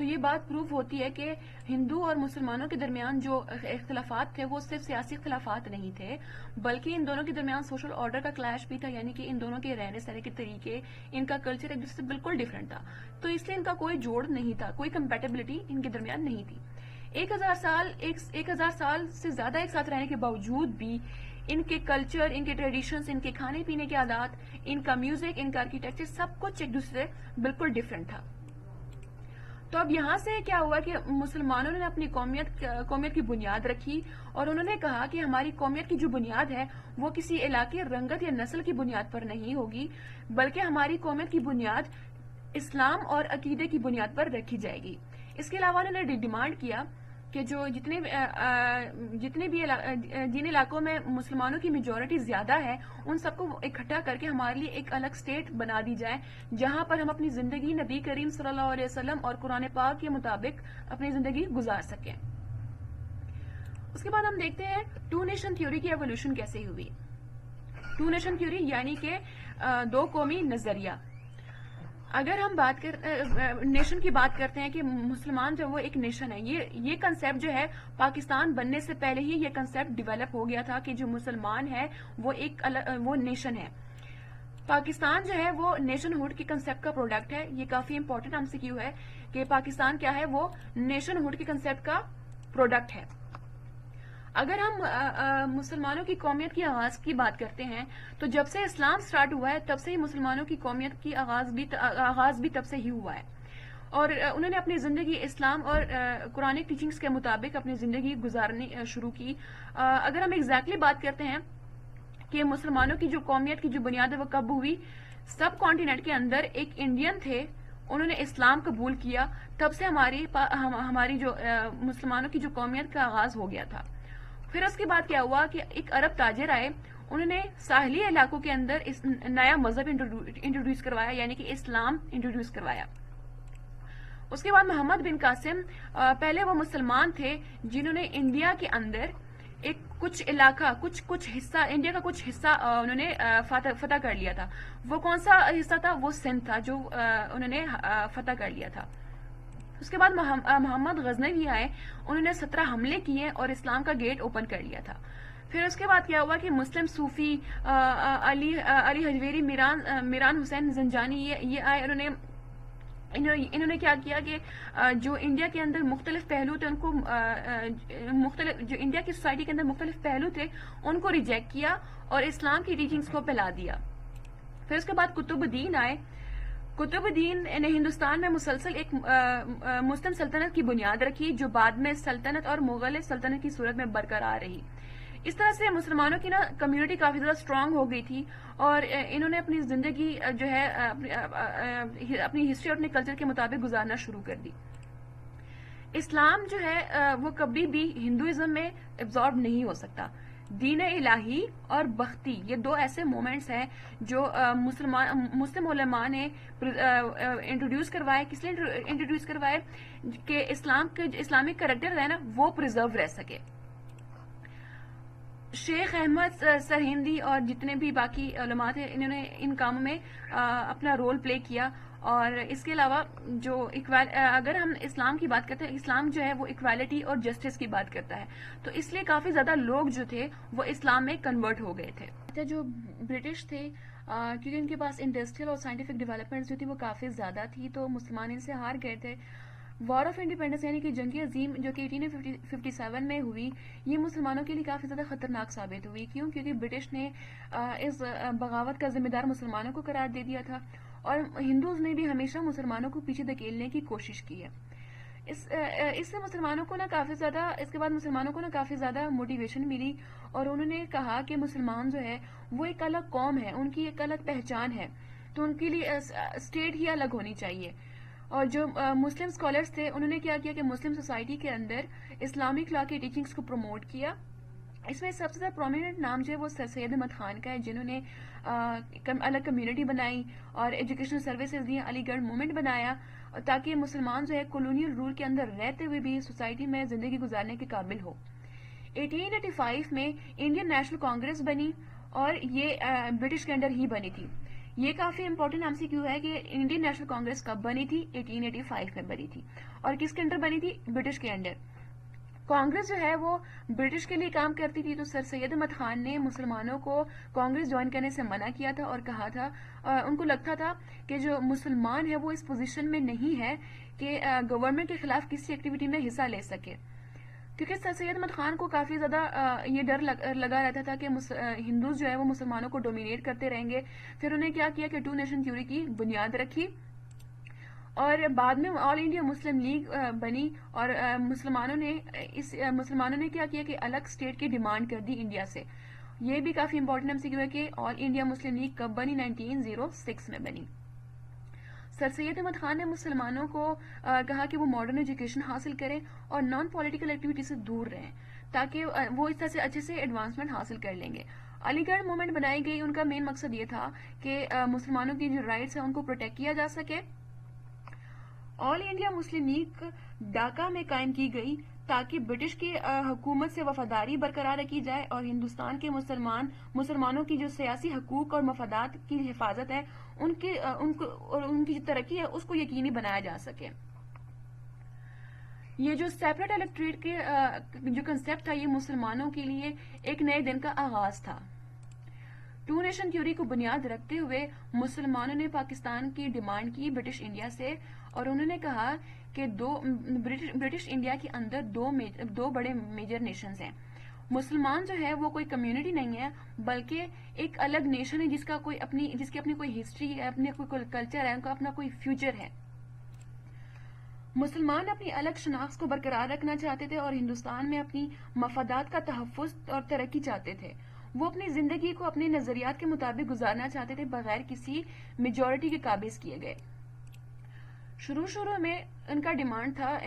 تو یہ بات پروف ہوتی ہے کہ ہندو اور مسلمانوں کے درمیان جو اختلافات تھے وہ صرف سیاسی اختلافات نہیں تھے، بلکہ ان دونوں کے درمیان سوشل آرڈر کا کلیش بھی تھا، یعنی کہ ان دونوں کے رہنے سہنے کے طریقے، ان کا کلچر ایک دوسرے سے بالکل ڈفرینٹ تھا، تو اس لیے ان کا کوئی جوڑ نہیں تھا، کوئی کمپیٹیبلٹی ان کے درمیان نہیں تھی۔ 1000 سال سے زیادہ ایک ساتھ رہنے کے باوجود بھی ان کے کلچر، ان کے ٹریڈیشنز، ان کے کھانے پینے کے عادات، ان کا میوزک، ان کا آرکیٹیکچر، سب کچھ ایک دوسرے سے بالکل ڈفرینٹ تھا۔ تو اب یہاں سے کیا ہوا کہ مسلمانوں نے اپنی قومیت کی بنیاد رکھی، اور انہوں نے کہا کہ ہماری قومیت کی جو بنیاد ہے وہ کسی علاقے، رنگت یا نسل کی بنیاد پر نہیں ہوگی، بلکہ ہماری قومیت کی بنیاد اسلام اور عقیدے کی بنیاد پر رکھی جائے گی۔ اس کے علاوہ انہوں نے ڈیمانڈ کیا کہ جو جن علاقوں میں مسلمانوں کی میجورٹی زیادہ ہے ان سب کو اکٹھا کر کے ہمارے لیے ایک الگ اسٹیٹ بنا دی جائے، جہاں پر ہم اپنی زندگی نبی کریم صلی اللہ علیہ وسلم اور قرآن پاک کے مطابق اپنی زندگی گزار سکیں۔ اس کے بعد ہم دیکھتے ہیں ٹو نیشن تھیوری کی ایولیوشن کیسے ہوئی۔ ٹو نیشن تھیوری یعنی کہ دو قومی نظریہ۔ اگر ہم نیشن کی بات کرتے ہیں کہ مسلمان جو وہ ایک نیشن ہے، یہ کنسیپٹ جو ہے پاکستان بننے سے پہلے ہی یہ کنسیپٹ ڈیولپ ہو گیا تھا کہ جو مسلمان ہے وہ نیشن ہے۔ پاکستان جو ہے وہ نیشن ہوڈ کی کنسیپٹ کا پروڈکٹ ہے۔ یہ کافی امپورٹنٹ ہم سے کیوں ہے کہ پاکستان کیا ہے، وہ نیشن ہوڈ کی کنسیپٹ کا پروڈکٹ ہے۔ اگر ہم مسلمانوں کی قومیت کی آغاز کی بات کرتے ہیں تو جب سے اسلام سٹارٹ ہوا ہے تب سے ہی مسلمانوں کی قومیت کی آغاز بھی تب سے ہی ہوا ہے، اور انہوں نے اپنی زندگی اسلام اور قرآنک ٹیچنگز کے مطابق اپنی زندگی گزارنی شروع کی۔ اگر ہم ایگزیکٹلی بات کرتے ہیں کہ مسلمانوں کی جو قومیت کی جو بنیاد ہے وہ کب ہوئی، سب کانٹیننٹ کے اندر ایک انڈین تھے، انہوں نے اسلام قبول کیا، تب سے ہماری جو مسلمانوں کی جو قومیت کا آغاز ہو گیا تھا۔ پھر اس کے بعد کیا ہوا کہ ایک عرب تاجر آئے، انہوں نے ساحلی علاقوں کے اندر نیا مذہب انٹروڈیوس کروایا، یعنی کہ اسلام انٹروڈیوس کروایا۔ اس کے بعد محمد بن قاسم، پہلے وہ مسلمان تھے جنہوں نے انڈیا کے اندر کچھ علاقہ، کچھ حصہ، انڈیا کا کچھ حصہ انہوں نے فتح کر لیا تھا۔ وہ کون سا حصہ تھا؟ وہ سندھ تھا جو انہوں نے فتح کر لیا تھا۔ اس کے بعد محمد غزنوی آئے، انہوں نے 17 حملے کیے اور اسلام کا گیٹ اوپن کر لیا تھا۔ پھر اس کے بعد کیا ہوا کہ مسلم صوفی علی حجویری، میران حسین زنجانی یہ آئے، انہوں نے کیا کیا کہ جو انڈیا کے اندر مختلف پہلو تھے ان کو جو انڈیا کی سوسائٹی کے اندر مختلف پہلو تھے ان کو ریجیکٹ کیا اور اسلام کی ٹیچنگز کو پھیلا دیا۔ پھر اس کے بعد قطب الدین آئے۔ قطب الدین نے ہندوستان میں مسلسل ایک مسلم سلطنت کی بنیاد رکھی جو بعد میں سلطنت اور مغل سلطنت کی صورت میں برقرار رہی۔ اس طرح سے مسلمانوں کی کمیونٹی کافی زیادہ اسٹرانگ ہو گئی تھی، اور انہوں نے اپنی زندگی جو ہے اپنی ہسٹری اور اپنے کلچر کے مطابق گزارنا شروع کر دی۔ اسلام جو ہے وہ کبھی بھی ہندوازم میں ایبزارب نہیں ہو سکتا۔ دین الہی اور بختی یہ دو ایسے مومنٹس ہیں جو مسلم علماء نے انٹروڈیوس کروائے۔ کس لیے انٹروڈیوس کروائے؟ کہ اسلامک کریکٹر ہے نا وہ پرزرو رہ سکے۔ شیخ احمد سرہندی اور جتنے بھی باقی علماء تھے انہوں نے ان کاموں میں اپنا رول پلے کیا۔ اور اس کے علاوہ جو اگر ہم اسلام کی بات کرتے ہیں، اسلام جو ہے وہ ایکویلٹی اور جسٹس کی بات کرتا ہے، تو اس لیے کافی زیادہ لوگ جو تھے وہ اسلام میں کنورٹ ہو گئے تھے۔ جو برٹش تھے کیونکہ ان کے پاس انڈسٹریل اور سائنٹیفک ڈیولپمنٹ جو تھی وہ کافی زیادہ تھی، تو مسلمان ان سے ہار گئے تھے۔ وار آف انڈیپینڈنس یعنی کہ جنگ عظیم جو کہ 1857 میں ہوئی، یہ مسلمانوں کے لیے کافی زیادہ خطرناک ثابت ہوئی۔ کیوں؟ کیونکہ برٹش نے اس بغاوت کا ذمہ دار مسلمانوں کو قرار دے دیا تھا، اور ہندوز نے بھی ہمیشہ مسلمانوں کو پیچھے دھکیلنے کی کوشش کی ہے۔ اس سے مسلمانوں کو کافی زیادہ، اس کے بعد مسلمانوں کو کافی زیادہ موٹیویشن ملی، اور انہوں نے کہا کہ مسلمان جو ہے وہ ایک الگ قوم ہے، ان کی ایک الگ پہچان ہے، تو ان کے لیے اسٹیٹ ہی الگ ہونی چاہیے۔ اور جو مسلم اسکالرس تھے انہوں نے کیا کیا کہ مسلم سوسائٹی کے اندر اسلامک لا کی ٹیچنگس کو پروموٹ کیا۔ اس میں سب سے زیادہ پرومیننٹ نام جو ہے وہ سید احمد خان کا ہے، جنہوں نے الگ کمیونٹی بنائی اور ایجوکیشنل سروسز دی، علی گڑھ موومنٹ بنایا، تاکہ مسلمان جو ہے کولونیل رول کے اندر رہتے ہوئے بھی سوسائٹی میں زندگی گزارنے کے قابل ہو۔ 1885 میں انڈین نیشنل کانگریس بنی، اور یہ برٹش کے انڈر ہی بنی تھی۔ یہ کافی امپورٹنٹ ایم سی کیو ہے کہ انڈین نیشنل کانگریس کب بنی تھی؟ 1885 میں بنی تھی. اور کس کے انڈر بنی تھی؟ برٹش کے انڈر. کانگریس جو ہے وہ برٹش کے لیے کام کرتی تھی. تو سر سید احمد خان نے مسلمانوں کو کانگریس جوائن کرنے سے منع کیا تھا اور کہا تھا ان کو لگتا تھا کہ جو مسلمان ہے وہ اس پوزیشن میں نہیں ہے کہ گورنمنٹ کے خلاف کسی ایکٹیویٹی میں حصہ لے سکے. کیونکہ سر سید احمد خان کو کافی زیادہ یہ ڈر لگا رہتا تھا کہ ہندوز جو ہے وہ مسلمانوں کو ڈومینیٹ کرتے رہیں گے. پھر انہیں کیا کیا کہ 2 نیشن تھیوری کی بنیاد رکھی اور بعد میں آل انڈیا مسلم لیگ بنی. اور مسلمانوں نے کیا کیا کہ الگ اسٹیٹ کی ڈیمانڈ کر دی انڈیا سے. یہ بھی کافی امپورٹنٹ ایم سی کیو ہے کہ آل انڈیا مسلم لیگ کب بنی؟ 1906 میں بنی. سر سید احمد خان نے مسلمانوں کو کہا کہ وہ ماڈرن ایجوکیشن حاصل کریں اور نان پولیٹیکل ایکٹیویٹی سے دور رہیں تاکہ وہ اس طرح سے اچھے سے ایڈوانسمنٹ حاصل کر لیں گے. علی گڑھ موومنٹ بنائی گئی. ان کا مین مقصد یہ تھا کہ مسلمانوں کی جو رائٹس ہیں ان کو پروٹیکٹ کیا جا سکے. آل انڈیا مسلم لیگ ڈھاکہ میں قائم کی گئی تاکہ برٹش کی حکومت سے وفاداری برقرار رکھی جائے اور ہندوستان کے مسلمانوں کی جو سیاسی حقوق اور مفادات کی حفاظت ہے ان کی جو ترقی ہے اس کو یقینی بنایا جا سکے. یہ جو سیپریٹ الیکٹوریٹ کے جو کنسیپٹ تھا یہ مسلمانوں کے لیے ایک نئے دن کا آغاز تھا. 2 نیشن تھیوری کو بنیاد رکھتے ہوئے مسلمانوں نے پاکستان کی ڈیمانڈ کی برٹش انڈیا سے اور انہوں نے کہا کہ برٹش انڈیا کے اندر دو بڑے میجر نیشنز ہیں. مسلمان جو ہے وہ کوئی کمیونٹی نہیں ہے بلکہ ایک الگ نیشن ہے جس کی اپنی کوئی ہسٹری ہے, اپنے کوئی کلچر ہے, ان کا اپنا کوئی فیوچر ہے. مسلمان اپنی الگ شناخت کو برقرار رکھنا چاہتے تھے اور ہندوستان میں اپنی مفادات کا تحفظ اور ترقی چاہتے تھے. وہ اپنی زندگی کو اپنے نظریات کے مطابق گزارنا چاہتے تھے بغیر کسی میجورٹی کے قابض کیے گئے. شروع میں ان کا ڈیمانڈ تھا,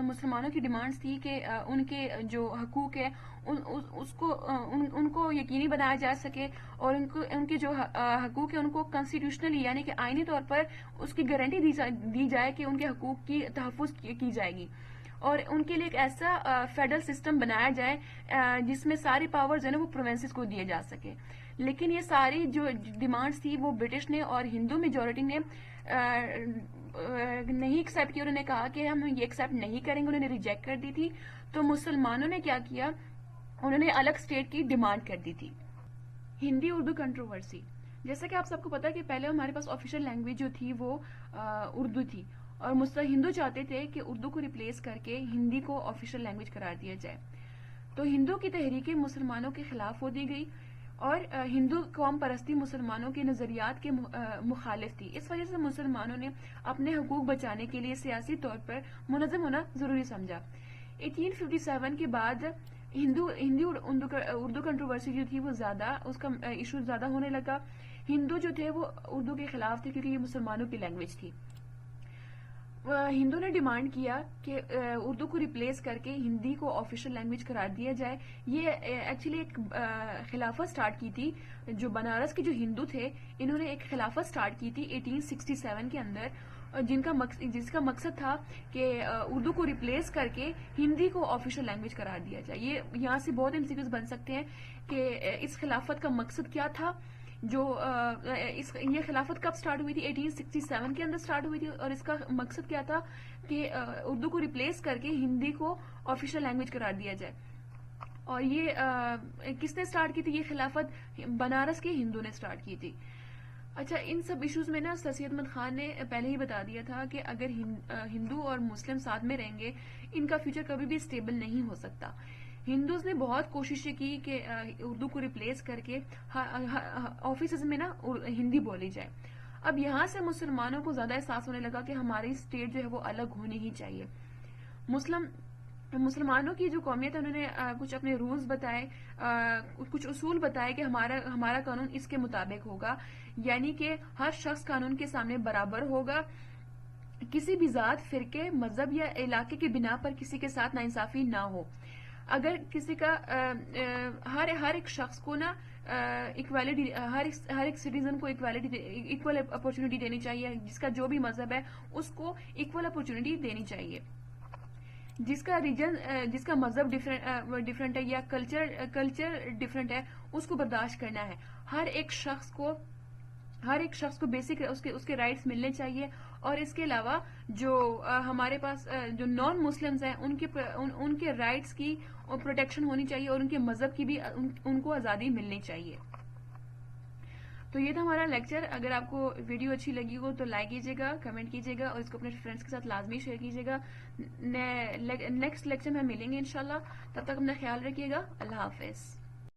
مسلمانوں کی ڈیمانڈز تھی کہ ان کے جو حقوق ہے ان کو یقینی بنایا جا سکے اور ان کے جو حقوق ہیں ان کو کانسٹیٹیوشنلی یعنی کہ آئینی طور پر اس کی گارنٹی دی جائے کہ ان کے حقوق کی تحفظ کی جائے گی اور ان کے لیے ایک ایسا فیڈرل سسٹم بنایا جائے جس میں ساری پاورز ہیں نا وہ پروونسز کو دیے جا سکے. لیکن یہ ساری جو ڈیمانڈز تھی وہ برٹش نے اور ہندو میجورٹی نے نہیں ایکسیپٹ کی. انہوں نے کہا کہ ہم یہ ایکسیپٹ نہیں کریں گے, انہوں نے ریجیکٹ کر دی تھی. تو مسلمانوں نے کیا کیا, انہوں نے الگ اسٹیٹ کی ڈیمانڈ کر دی تھی. ہندی اردو کنٹروورسی. جیسا کہ آپ سب کو پتا کہ پہلے ہمارے پاس آفیشیل لینگویج جو تھی وہ اردو تھی اور ہندو چاہتے تھے کہ اردو کو ریپلیس کر کے ہندی کو آفیشیل لینگویج قرار دیا جائے. تو ہندو کی تحریکیں مسلمانوں کے خلاف ہو دی گئی اور ہندو قوم پرستی مسلمانوں کے نظریات کے مخالف تھی. اس وجہ سے مسلمانوں نے اپنے حقوق بچانے کے لیے سیاسی طور پر منظم ہونا ضروری سمجھا. 1857 کے بعد ہندی اردو کنٹروورسی جو تھی وہ زیادہ, اس کا ایشو زیادہ ہونے لگا. ہندو جو تھے وہ اردو کے خلاف تھے کیونکہ یہ مسلمانوں کی لینگویج تھی. ہندو نے ڈیمانڈ کیا کہ اردو کو ریپلیس کر کے ہندی کو آفیشیل لینگویج قرار دیا جائے. یہ ایکچولی ایک خلافت سٹارٹ کی تھی. جو بنارس کے جو ہندو تھے انہوں نے ایک خلافت سٹارٹ کی تھی 1867 کے اندر جس کا مقصد تھا کہ اردو کو ریپلیس کر کے ہندی کو آفیشیل لینگویج قرار دیا جائے. یہ یہاں سے بہت MCQs بن سکتے ہیں کہ اس خلافت کا مقصد کیا تھا. یہ خلافت کب سٹارٹ ہوئی تھی؟ 1867 کے اندر سٹارٹ ہوئی تھی اور اس کا مقصد کیا تھا کہ اردو کو ریپلیس کر کے ہندی کو آفیشیل لینگویج قرار دیا جائے. اور یہ کس نے سٹارٹ کی تھی؟ یہ خلافت بنارس کے ہندو نے سٹارٹ کی تھی. اچھا, ان سب ایشوز میں نا سر سید احمد خان نے پہلے ہی بتا دیا تھا کہ اگر ہندو اور مسلم ساتھ میں رہیں گے ان کا فیوچر کبھی بھی اسٹیبل نہیں ہو سکتا. ہندوز نے بہت کوششیں کی کہ اردو کو ریپلیس کر کے آفیسز میں نا ہندی بولی جائے. اب یہاں سے مسلمانوں کو زیادہ احساس ہونے لگا کہ ہماری اسٹیٹ جو ہے وہ الگ ہونی ہی چاہیے. مسلمانوں کی جو قومیت ہے انہوں نے کچھ اپنے رولز بتائے, کچھ اصول بتائے کہ ہمارا قانون اس کے مطابق ہوگا, یعنی کہ ہر شخص قانون کے سامنے برابر ہوگا, کسی بھی ذات, فرقے, مذہب یا علاقے کی بنا پر کسی کے ساتھ ناانصافی نہ ہو. اگر کسی کا ہر ایک شخص کو نا ایکویلٹی, ہر ایک سٹیزن کو ایکول اپرچونٹی دینی چاہیے. جس کا جو بھی مذہب ہے اس کو ایکول اپرچونٹی دینی چاہیے. جس کا ریجن, جس کا مذہب ڈفرینٹ ہے یا کلچر ڈفرینٹ ہے اس کو برداشت کرنا ہے. ہر ایک شخص کو ہر ایک شخص کو بیسک اس کے رائٹس ملنے چاہیے. اور اس کے علاوہ جو ہمارے پاس جو نان مسلمز ہیں ان کے رائٹس کی پروٹیکشن ہونی چاہیے اور ان کے مذہب کی بھی ان کو آزادی ملنی چاہیے. تو یہ تھا ہمارا لیکچر. اگر آپ کو ویڈیو اچھی لگی ہو تو لائک کیجیے گا, کمنٹ کیجیے گا اور اس کو اپنے فرینڈس کے ساتھ لازمی شیئر کیجیے گا. نیکسٹ لیکچر میں ملیں گے انشاءاللہ. تب تک اپنا خیال رکھیے گا. اللہ حافظ.